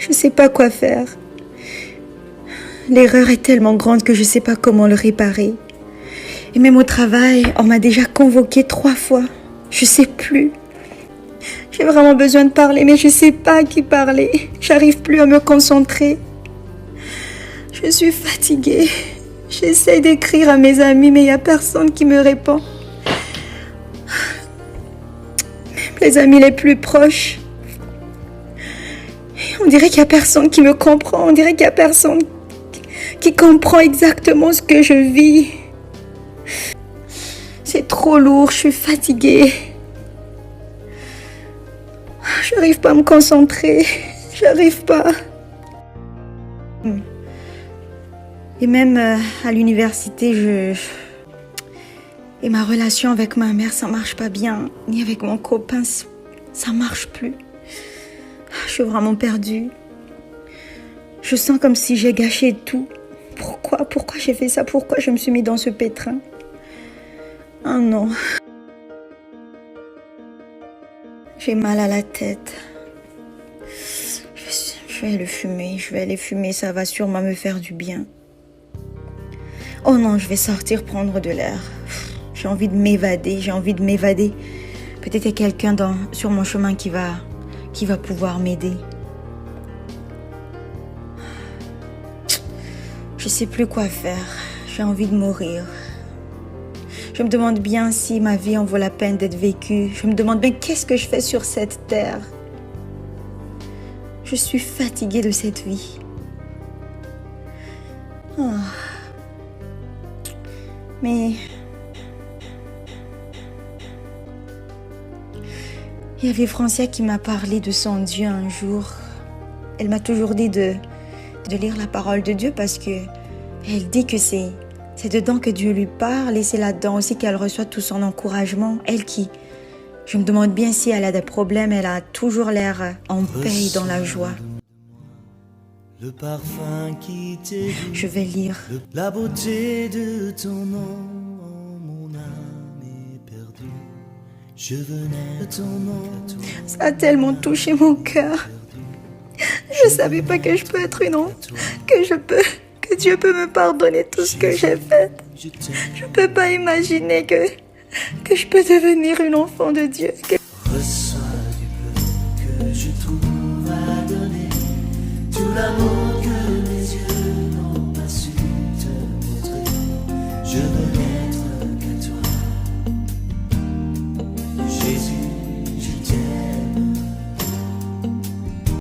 Je ne sais pas quoi faire. L'erreur est tellement grande que je ne sais pas comment le réparer. Et même au travail, on m'a déjà convoqué 3 fois. Je ne sais plus. J'ai vraiment besoin de parler, mais je ne sais pas à qui parler. J'arrive plus à me concentrer. Je suis fatiguée. J'essaie d'écrire à mes amis, mais il n'y a personne qui me répond. Même les amis les plus proches. On dirait qu'il n'y a personne qui me comprend. On dirait qu'il n'y a personne qui comprend exactement ce que je vis. C'est trop lourd, je suis fatiguée. Je n'arrive pas à me concentrer. J'arrive pas. Et même à l'université, Et ma relation avec ma mère, ça marche pas bien. Ni avec mon copain, ça marche plus. Je suis vraiment perdue. Je sens comme si j'ai gâché tout. Pourquoi j'ai fait ça? Pourquoi je me suis mis dans ce pétrin? Oh non. J'ai mal à la tête. Je vais aller fumer, ça va sûrement me faire du bien. Oh non, je vais sortir prendre de l'air. J'ai envie de m'évader. Peut-être qu'il y a quelqu'un sur mon chemin qui va pouvoir m'aider. Je sais plus quoi faire. J'ai envie de mourir. Je me demande bien si ma vie en vaut la peine d'être vécue. Je me demande bien qu'est-ce que je fais sur cette terre. Je suis fatiguée de cette vie. Oh. Mais il y avait Francia qui m'a parlé de son Dieu un jour. Elle m'a toujours dit de lire la parole de Dieu parce que elle dit que c'est dedans que Dieu lui parle et c'est là-dedans aussi qu'elle reçoit tout son encouragement. Je me demande bien si elle a des problèmes, elle a toujours l'air en paix dans la joie. Le parfum qui t'est Je vais lire. La beauté de ton nom, mon âme est perdue. Je venais de ton nom. Ça a tellement touché mon cœur. Je savais pas que je peux être une honte, que Dieu peut me pardonner tout ce que j'ai fait. Je peux pas imaginer que je peux devenir une enfant de Dieu. Reçois du peu que je trouve à donner, tout l'amour que mes yeux